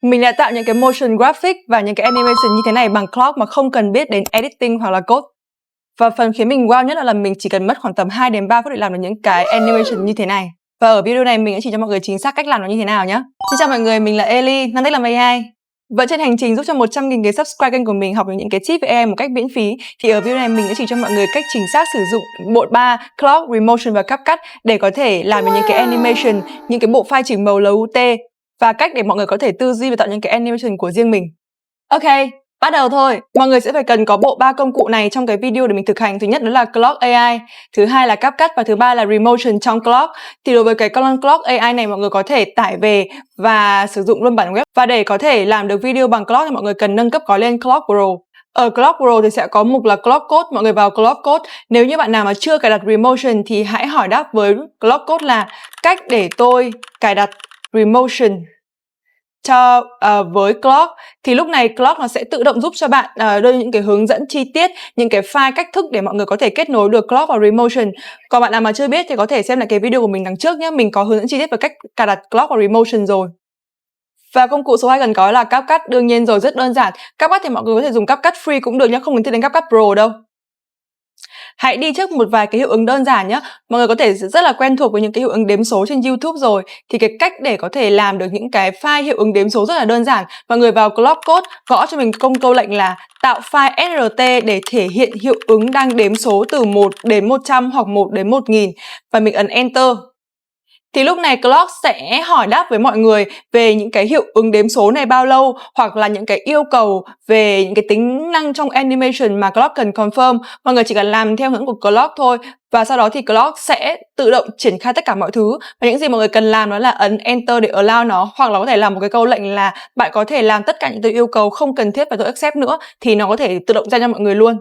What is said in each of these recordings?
Mình đã tạo những cái motion graphic và những cái animation như thế này bằng Claude mà không cần biết đến editing hoặc là code. Và phần khiến mình wow nhất là mình chỉ cần mất khoảng tầm 2 đến 3 phút để làm được những cái animation như thế này. Và ở video này mình sẽ chỉ cho mọi người chính xác cách làm nó như thế nào nhé. Xin chào mọi người, mình là Eli, năm cách làm AI. Vẫn trên hành trình giúp cho 100.000 người subscribe kênh của mình học được những cái tip về AI một cách miễn phí, thì ở video này mình sẽ chỉ cho mọi người cách chính xác sử dụng bộ ba Claude, Remotion và CapCut để có thể làm được những cái animation, những cái bộ file chỉnh màu LUT và cách để mọi người có thể tư duy và tạo những cái animation của riêng mình. Ok, bắt đầu thôi. Mọi người sẽ phải cần có bộ ba công cụ này trong cái video để mình thực hành. Thứ nhất đó là Claude AI, thứ hai là CapCut và thứ ba là Remotion trong Claude. Thì đối với cái con Claude AI này mọi người có thể tải về và sử dụng luôn bản web. Và để có thể làm được video bằng Claude thì mọi người cần nâng cấp gói lên Claude Pro. Ở Claude Pro thì sẽ có mục là Claude Code, mọi người vào Claude Code. Nếu như bạn nào mà chưa cài đặt Remotion thì hãy hỏi đáp với Claude Code là cách để tôi cài đặt Remotion với Claude, thì lúc này Claude nó sẽ tự động giúp cho bạn đưa những cái hướng dẫn chi tiết, những cái file cách thức để mọi người có thể kết nối được Claude và Remotion. Còn bạn nào mà chưa biết thì có thể xem lại cái video của mình đằng trước nhé, mình có hướng dẫn chi tiết về cách cài đặt Claude và Remotion rồi. Và công cụ số 2 cần có là CapCut, đương nhiên rồi, rất đơn giản. CapCut thì mọi người có thể dùng CapCut free cũng được nhé, không cần thiết đến CapCut Pro đâu. Hãy đi trước một vài cái hiệu ứng đơn giản nhé. Mọi người có thể rất là quen thuộc với những cái hiệu ứng đếm số trên YouTube rồi. Thì cái cách để có thể làm được những cái file hiệu ứng đếm số rất là đơn giản. Mọi người vào Claude Code, gõ cho mình câu lệnh là tạo file SRT để thể hiện hiệu ứng đang đếm số từ 1 đến 100 hoặc 1 đến 1000. Và mình ấn Enter. Thì lúc này Claude sẽ hỏi đáp với mọi người về những cái hiệu ứng đếm số này bao lâu, hoặc là những cái yêu cầu về những cái tính năng trong animation mà Claude cần confirm. Mọi người chỉ cần làm theo hướng của Claude thôi, và sau đó thì Claude sẽ tự động triển khai tất cả mọi thứ. Và những gì mọi người cần làm đó là ấn Enter để allow nó, hoặc là có thể làm một cái câu lệnh là bạn có thể làm tất cả những cái yêu cầu không cần thiết và tôi accept nữa, thì nó có thể tự động ra cho mọi người luôn.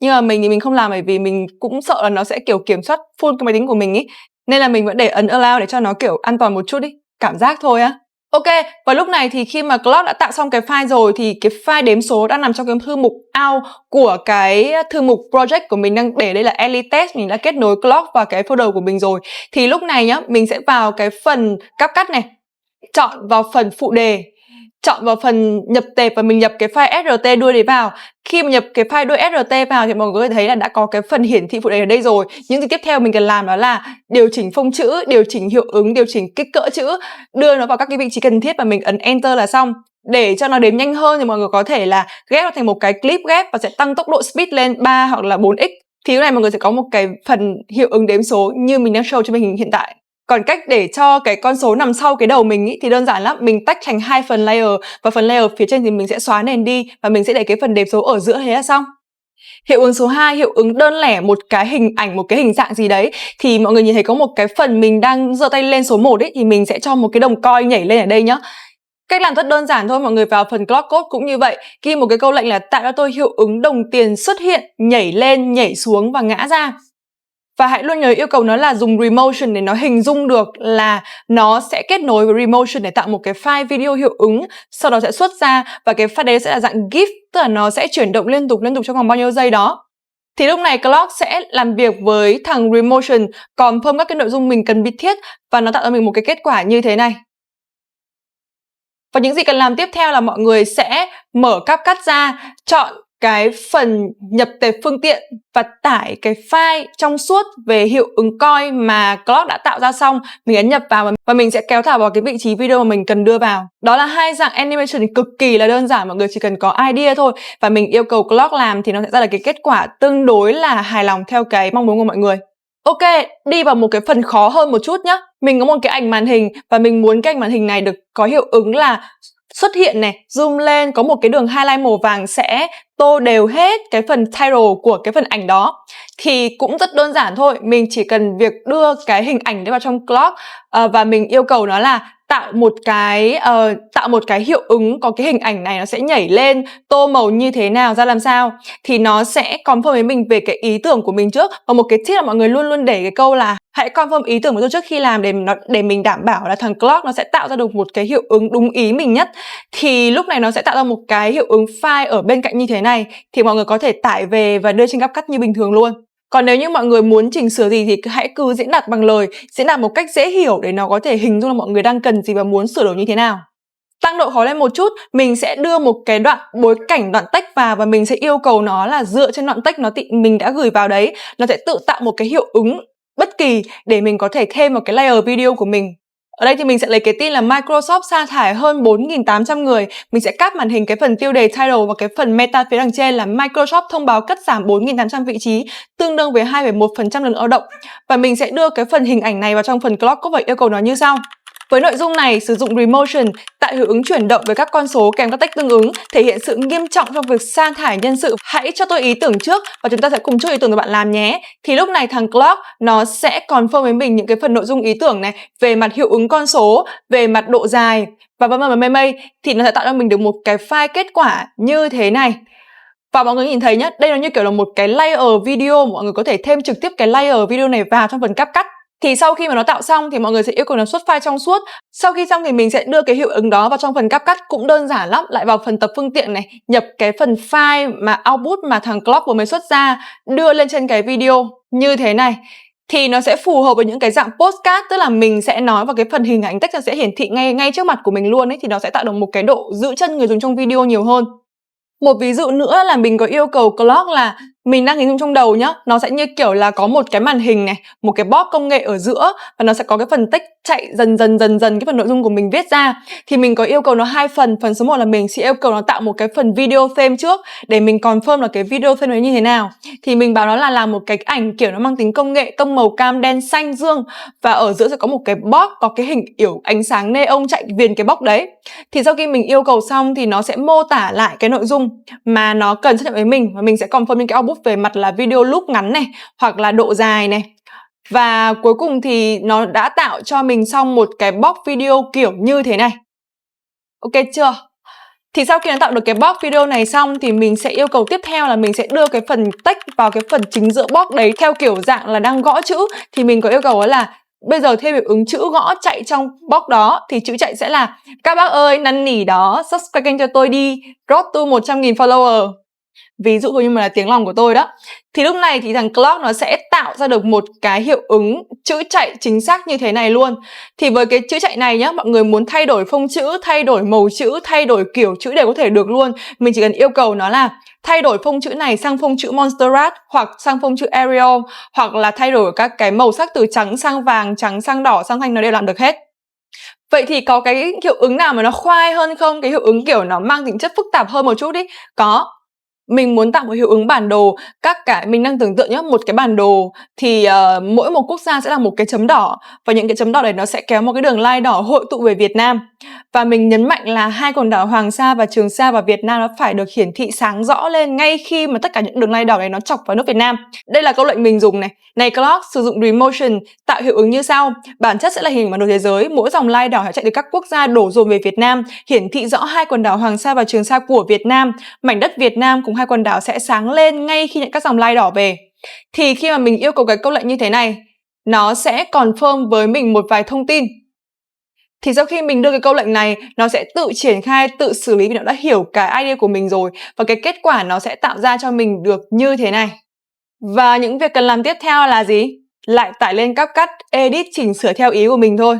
Nhưng mà mình thì mình không làm, bởi vì mình cũng sợ là nó sẽ kiểu kiểm soát full cái máy tính của mình ý. Nên là mình vẫn để ấn allow để cho nó kiểu an toàn một chút ý, cảm giác thôi á. Ok, và lúc này thì khi mà Claude đã tạo xong cái file rồi thì cái file đếm số đang nằm trong cái thư mục out của cái thư mục project của mình đang để đây là EliTest, mình đã kết nối Claude vào cái folder của mình rồi. Thì lúc này nhá, mình sẽ vào cái phần CapCut này, chọn vào phần phụ đề, chọn vào phần nhập tệp và mình nhập cái file SRT đuôi đấy vào. Khi mà nhập cái file đuôi SRT vào thì mọi người có thể thấy là đã có cái phần hiển thị phụ đề ở đây rồi. Những gì tiếp theo mình cần làm đó là điều chỉnh phông chữ, điều chỉnh hiệu ứng, điều chỉnh kích cỡ chữ, đưa nó vào các cái vị trí cần thiết và mình ấn Enter là xong. Để cho nó đếm nhanh hơn thì mọi người có thể là ghép nó thành một cái clip ghép và sẽ tăng tốc độ speed lên 3 hoặc là 4x. Thì lúc này mọi người sẽ có một cái phần hiệu ứng đếm số như mình đang show cho mình hiện tại. Còn cách để cho cái con số nằm sau cái đầu mình ý, thì đơn giản lắm, mình tách thành hai phần layer, và phần layer phía trên thì mình sẽ xóa nền đi và mình sẽ để cái phần đếm số ở giữa, thế là xong. Hiệu ứng số 2, hiệu ứng đơn lẻ một cái hình ảnh, một cái hình dạng gì đấy, thì mọi người nhìn thấy có một cái phần mình đang giơ tay lên số 1 ấy, thì mình sẽ cho một cái đồng coin nhảy lên ở đây nhá. Cách làm rất đơn giản thôi, mọi người vào phần Claude Code cũng như vậy, ghi một cái câu lệnh là tạo cho tôi hiệu ứng đồng tiền xuất hiện, nhảy lên, nhảy xuống và ngã ra. Và hãy luôn nhớ yêu cầu nó là dùng Remotion để nó hình dung được là nó sẽ kết nối với Remotion để tạo một cái file video hiệu ứng, sau đó sẽ xuất ra và cái file đấy sẽ là dạng GIF, tức là nó sẽ chuyển động liên tục trong vòng bao nhiêu giây đó. Thì lúc này Claude sẽ làm việc với thằng Remotion, confirm các cái nội dung mình cần biết thiết và nó tạo cho mình một cái kết quả như thế này. Và những gì cần làm tiếp theo là mọi người sẽ mở CapCut ra, chọn cái phần nhập tệp phương tiện và tải cái file trong suốt về hiệu ứng coin mà Claude đã tạo ra xong. Mình ấn nhập vào và mình sẽ kéo thả vào cái vị trí video mà mình cần đưa vào. Đó là hai dạng animation cực kỳ là đơn giản, mọi người chỉ cần có idea thôi và mình yêu cầu Claude làm thì nó sẽ ra là cái kết quả tương đối là hài lòng theo cái mong muốn của mọi người. Ok, đi vào một cái phần khó hơn một chút nhá. Mình có một cái ảnh màn hình và mình muốn cái ảnh màn hình này được có hiệu ứng là xuất hiện này, zoom lên, có một cái đường highlight màu vàng sẽ tô đều hết cái phần title của cái phần ảnh đó. Thì cũng rất đơn giản thôi, mình chỉ cần việc đưa cái hình ảnh đấy vào trong Claude và mình yêu cầu nó là tạo một cái hiệu ứng có cái hình ảnh này nó sẽ nhảy lên, tô màu như thế nào, ra làm sao, thì nó sẽ confirm với mình về cái ý tưởng của mình trước. Và một cái tip là mọi người luôn luôn để cái câu là hãy confirm ý tưởng của tôi trước khi làm để mình đảm bảo là thằng Claude nó sẽ tạo ra được một cái hiệu ứng đúng ý mình nhất. Thì lúc này nó sẽ tạo ra một cái hiệu ứng file ở bên cạnh như thế này, thì mọi người có thể tải về và đưa trên CapCut như bình thường luôn. Còn nếu như mọi người muốn chỉnh sửa gì thì hãy cứ diễn đạt bằng lời, diễn đạt một cách dễ hiểu để nó có thể hình dung là mọi người đang cần gì và muốn sửa đổi như thế nào. Tăng độ khó lên một chút, mình sẽ đưa một cái đoạn bối cảnh, đoạn text vào và mình sẽ yêu cầu nó là dựa trên đoạn text mình đã gửi vào đấy, nó sẽ tự tạo một cái hiệu ứng bất kỳ để mình có thể thêm vào cái layer video của mình. Ở đây thì mình sẽ lấy cái tin là Microsoft sa thải hơn 4.800 người. Mình sẽ cáp màn hình cái phần tiêu đề title và cái phần meta phía đằng trên là Microsoft thông báo cắt giảm 4.800 vị trí, tương đương với 2,1% lực lao động. Và mình sẽ đưa cái phần hình ảnh này vào trong phần Clock Code và yêu cầu nó như sau. Với nội dung này, sử dụng Remotion tạo hiệu ứng chuyển động với các con số kèm các text tương ứng, thể hiện sự nghiêm trọng trong việc sa thải nhân sự. Hãy cho tôi ý tưởng trước và chúng ta sẽ cùng chốt ý tưởng của bạn làm nhé. Thì lúc này thằng Clock nó sẽ confirm với mình những cái phần nội dung ý tưởng này về mặt hiệu ứng con số, về mặt độ dài và vân vân và mây mây, thì nó sẽ tạo cho mình được một cái file kết quả như thế này. Và mọi người nhìn thấy nhá, đây nó như kiểu là một cái layer video, mọi người có thể thêm trực tiếp cái layer video này vào trong phần CapCut. Thì sau khi mà nó tạo xong thì mọi người sẽ yêu cầu nó xuất file trong suốt. Sau khi xong thì mình sẽ đưa cái hiệu ứng đó vào trong phần CapCut, cũng đơn giản lắm, lại vào phần tập phương tiện này, nhập cái phần file mà output mà thằng Clock vừa mới xuất ra, đưa lên trên cái video như thế này. Thì nó sẽ phù hợp với những cái dạng postcard, tức là mình sẽ nói vào cái phần hình ảnh text, nó sẽ hiển thị ngay trước mặt của mình luôn ấy, thì nó sẽ tạo được một cái độ giữ chân người dùng trong video nhiều hơn. Một ví dụ nữa là mình có yêu cầu Clock là mình đang hình dung trong đầu nhá, nó sẽ như kiểu là có một cái màn hình này, một cái box công nghệ ở giữa và nó sẽ có cái phần text chạy dần dần cái phần nội dung của mình viết ra. Thì mình có yêu cầu nó hai phần. Phần số 1 là mình sẽ yêu cầu nó tạo một cái phần video theme trước để mình confirm là cái video theme ấy như thế nào. Thì mình bảo nó là làm một cái ảnh kiểu nó mang tính công nghệ, tông màu cam, đen, xanh, dương, và ở giữa sẽ có một cái box có cái hình kiểu ánh sáng neon chạy viền cái box đấy. Thì sau khi mình yêu cầu xong thì nó sẽ mô tả lại cái nội dung mà nó cần xác nhận với mình, và mình sẽ confirm những cái output về mặt là video loop ngắn này, hoặc là độ dài này. Và cuối cùng thì nó đã tạo cho mình xong một cái box video kiểu như thế này. Ok chưa? Thì sau khi nó tạo được cái box video này xong thì mình sẽ yêu cầu tiếp theo là mình sẽ đưa cái phần text vào cái phần chính giữa box đấy theo kiểu dạng là đang gõ chữ. Thì mình có yêu cầu là bây giờ thêm hiệu ứng chữ gõ chạy trong box đó, thì chữ chạy sẽ là: các bác ơi, năn nỉ đó, subscribe kênh cho tôi đi, road to 100.000 follower. Ví dụ như là tiếng lòng của tôi đó. Thì lúc này thì thằng Clock nó sẽ tạo ra được một cái hiệu ứng chữ chạy chính xác như thế này luôn. Thì với cái chữ chạy này nhá, mọi người muốn thay đổi phông chữ, thay đổi màu chữ, thay đổi kiểu chữ đều có thể được luôn. Mình chỉ cần yêu cầu nó là thay đổi phông chữ này sang phông chữ Montserrat, hoặc sang phông chữ Arial, hoặc là thay đổi các cái màu sắc từ trắng sang vàng, trắng sang đỏ, sang xanh, nó đều làm được hết. Vậy thì có cái hiệu ứng nào mà nó khoai hơn không? Cái hiệu ứng kiểu nó mang tính chất phức tạp hơn một chút ý. Có. Mình muốn tạo một hiệu ứng bản đồ, mình đang tưởng tượng nhé, một cái bản đồ thì mỗi một quốc gia sẽ là một cái chấm đỏ, và những cái chấm đỏ này nó sẽ kéo một cái đường line đỏ hội tụ về Việt Nam. Và mình nhấn mạnh là hai quần đảo Hoàng Sa và Trường Sa và Việt Nam nó phải được hiển thị sáng rõ lên ngay khi mà tất cả những đường line đỏ này nó chọc vào nước Việt Nam. Đây là câu lệnh mình dùng này. Này Clock, sử dụng Remotion tạo hiệu ứng như sau. Bản chất sẽ là hình bản đồ thế giới, mỗi dòng line đỏ sẽ chạy từ các quốc gia đổ dồn về Việt Nam, hiển thị rõ hai quần đảo Hoàng Sa và Trường Sa của Việt Nam. Mảnh đất Việt Nam cùng hai quần đảo sẽ sáng lên ngay khi nhận các dòng line đỏ về. Thì khi mà mình yêu cầu cái câu lệnh như thế này, nó sẽ confirm với mình một vài thông tin. Thì sau khi mình đưa cái câu lệnh này, nó sẽ tự triển khai, tự xử lý vì nó đã hiểu cái idea của mình rồi. Và cái kết quả nó sẽ tạo ra cho mình được như thế này. Và những việc cần làm tiếp theo là gì? Lại tải lên CapCut, edit, chỉnh sửa theo ý của mình thôi.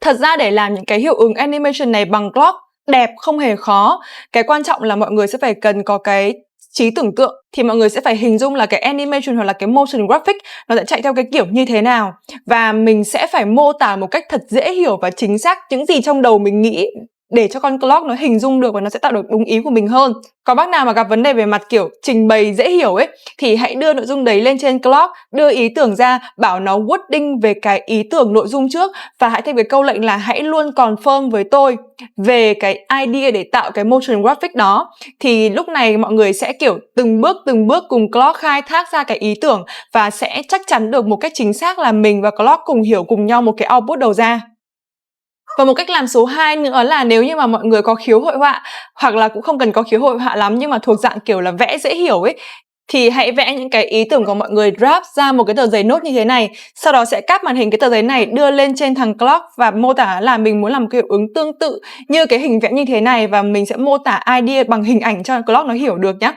Thật ra để làm những cái hiệu ứng animation này bằng Clock đẹp không hề khó. Cái quan trọng là mọi người sẽ phải cần có cái trí tưởng tượng. Thì mọi người sẽ phải hình dung là cái animation hoặc là cái motion graphic nó sẽ chạy theo cái kiểu như thế nào. Và mình sẽ phải mô tả một cách thật dễ hiểu và chính xác những gì trong đầu mình nghĩ, để cho con Clock nó hình dung được và nó sẽ tạo được đúng ý của mình hơn. Có bác nào mà gặp vấn đề về mặt kiểu trình bày dễ hiểu ấy, thì hãy đưa nội dung đấy lên trên Clock, đưa ý tưởng ra, bảo nó wording về cái ý tưởng nội dung trước, và hãy thêm cái câu lệnh là hãy luôn confirm với tôi về cái idea để tạo cái motion graphic đó. Thì lúc này mọi người sẽ kiểu từng bước cùng Clock khai thác ra cái ý tưởng, và sẽ chắc chắn được một cách chính xác là mình và Clock cùng hiểu cùng nhau một cái output đầu ra. Và một cách làm số 2 nữa là nếu như mà mọi người có khiếu hội họa, hoặc là cũng không cần có khiếu hội họa lắm nhưng mà thuộc dạng kiểu là vẽ dễ hiểu ấy, thì hãy vẽ những cái ý tưởng của mọi người draft ra một cái tờ giấy nốt như thế này. Sau đó sẽ cáp màn hình cái tờ giấy này đưa lên trên thằng Clock và mô tả là mình muốn làm một cái hiệu ứng tương tự như cái hình vẽ như thế này, và mình sẽ mô tả idea bằng hình ảnh cho Clock nó hiểu được nhé.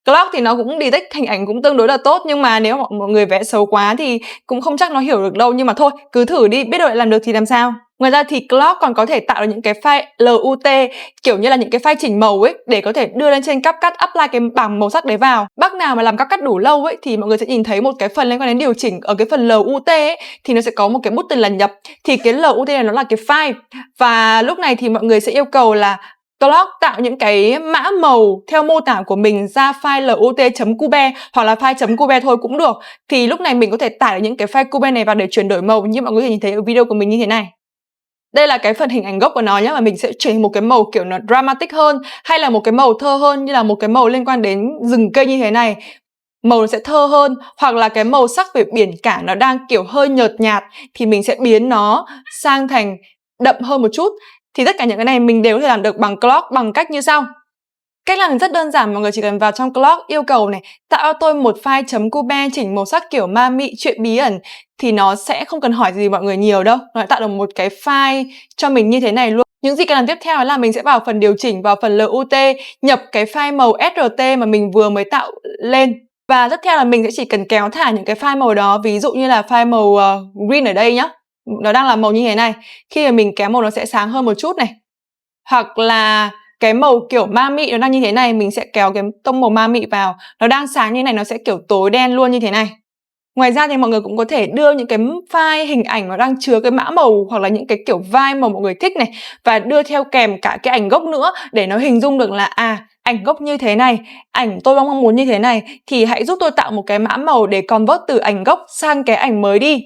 Clock thì nó cũng detect hình ảnh cũng tương đối là tốt, nhưng mà nếu mọi người vẽ xấu quá thì cũng không chắc nó hiểu được đâu. Nhưng mà thôi, cứ thử đi, biết đâu lại làm được thì làm sao. Ngoài ra thì Clock còn có thể tạo được những cái file LUT, kiểu như là những cái file chỉnh màu ấy, để có thể đưa lên trên CapCut, apply cái bảng màu sắc đấy vào. Bác nào mà làm CapCut đủ lâu ấy thì mọi người sẽ nhìn thấy một cái phần liên quan đến điều chỉnh. Ở cái phần LUT ấy thì nó sẽ có một cái button là nhập. Thì cái LUT này nó là cái file. Và lúc này thì mọi người sẽ yêu cầu là Clock tạo những cái mã màu theo mô tả của mình ra file lut.cube hoặc là file .cube thôi cũng được. Thì lúc này mình có thể tải được những cái file cube này vào để chuyển đổi màu như mọi người có thể nhìn thấy ở video của mình như thế này. Đây là cái phần hình ảnh gốc của nó nhé, và mình sẽ chuyển một cái màu kiểu nó dramatic hơn, hay là một cái màu thơ hơn, như là một cái màu liên quan đến rừng cây như thế này. Màu nó sẽ thơ hơn, hoặc là cái màu sắc về biển cả nó đang kiểu hơi nhợt nhạt thì mình sẽ biến nó sang thành đậm hơn một chút. Thì tất cả những cái này mình đều có thể làm được bằng Clock bằng cách như sau. Cách làm rất đơn giản, mọi người chỉ cần vào trong Clock, yêu cầu này, tạo cho tôi một file .cube chỉnh màu sắc kiểu ma mị, chuyện bí ẩn, thì nó sẽ không cần hỏi gì mọi người nhiều đâu. Nó sẽ tạo được một cái file cho mình như thế này luôn. Những gì cần làm tiếp theo là mình sẽ vào phần điều chỉnh, vào phần LUT, nhập cái file màu SRT mà mình vừa mới tạo lên. Và tiếp theo là mình sẽ chỉ cần kéo thả những cái file màu đó, ví dụ như là file màu green ở đây nhá. Nó đang là màu như thế này. Khi mà mình kéo màu nó sẽ sáng hơn một chút này. Hoặc là cái màu kiểu ma mị nó đang như thế này, mình sẽ kéo cái tông màu ma mị vào. Nó đang sáng như thế này, nó sẽ kiểu tối đen luôn như thế này. Ngoài ra thì mọi người cũng có thể đưa những cái file hình ảnh nó đang chứa cái mã màu hoặc là những cái kiểu vibe màu mọi người thích này, và đưa theo kèm cả cái ảnh gốc nữa để nó hình dung được là ảnh gốc như thế này, ảnh tôi mong muốn như thế này, thì hãy giúp tôi tạo một cái mã màu để convert từ ảnh gốc sang cái ảnh mới đi.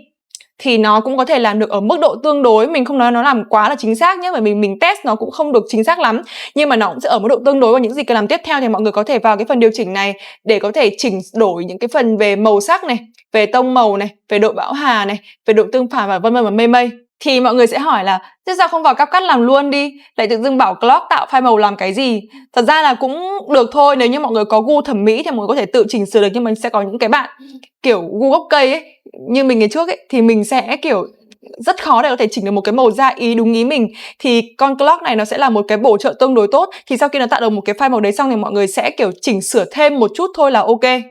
Thì nó cũng có thể làm được ở mức độ tương đối, mình không nói nó làm quá là chính xác nhé, bởi vì mình test nó cũng không được chính xác lắm, nhưng mà nó cũng sẽ ở mức độ tương đối. Và những gì cần làm tiếp theo thì mọi người có thể vào cái phần điều chỉnh này để có thể chỉnh đổi những cái phần về màu sắc này, về tông màu này, về độ bão hòa này, về độ tương phản và vân vân và mây mây. Thì mọi người sẽ hỏi là thế sao không vào CapCut làm luôn đi, lại tự dưng bảo Clock tạo file màu làm cái gì? Thật ra là cũng được thôi, nếu như mọi người có gu thẩm mỹ thì mọi người có thể tự chỉnh sửa được, nhưng mà sẽ có những cái bạn kiểu gu gốc cây ấy, như mình ngày trước ấy, thì mình sẽ kiểu rất khó để có thể chỉnh được một cái màu ra ý đúng ý mình. Thì con Clock này nó sẽ là một cái bổ trợ tương đối tốt. Thì sau khi nó tạo được một cái file màu đấy xong thì mọi người sẽ kiểu chỉnh sửa thêm một chút thôi là ok.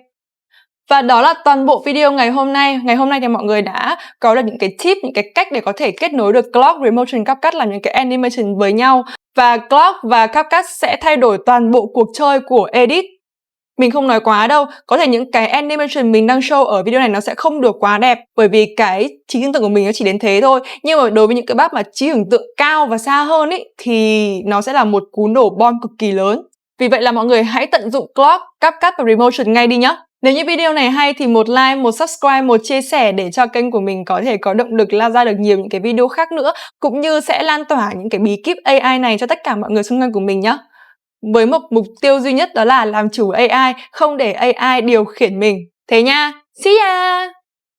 Và đó là toàn bộ video ngày hôm nay. Ngày hôm nay thì mọi người đã có được những cái tip, những cái cách để có thể kết nối được Clock, Remotion, CapCut làm những cái animation với nhau. Và Clock và CapCut sẽ thay đổi toàn bộ cuộc chơi của edit. Mình không nói quá đâu, có thể những cái animation mình đang show ở video này nó sẽ không được quá đẹp, bởi vì cái trí tưởng tượng của mình nó chỉ đến thế thôi. Nhưng mà đối với những cái bác mà trí tưởng tượng cao và xa hơn ý, thì nó sẽ là một cú nổ bom cực kỳ lớn. Vì vậy là mọi người hãy tận dụng Clock, CapCut và Remotion ngay đi nhé. Nếu như video này hay thì một like, một subscribe, một chia sẻ để cho kênh của mình có thể có động lực lan ra được nhiều những cái video khác nữa, cũng như sẽ lan tỏa những cái bí kíp AI này cho tất cả mọi người xung quanh của mình nhé. Với một mục tiêu duy nhất, đó là làm chủ AI, không để AI điều khiển mình. Thế nha, see ya!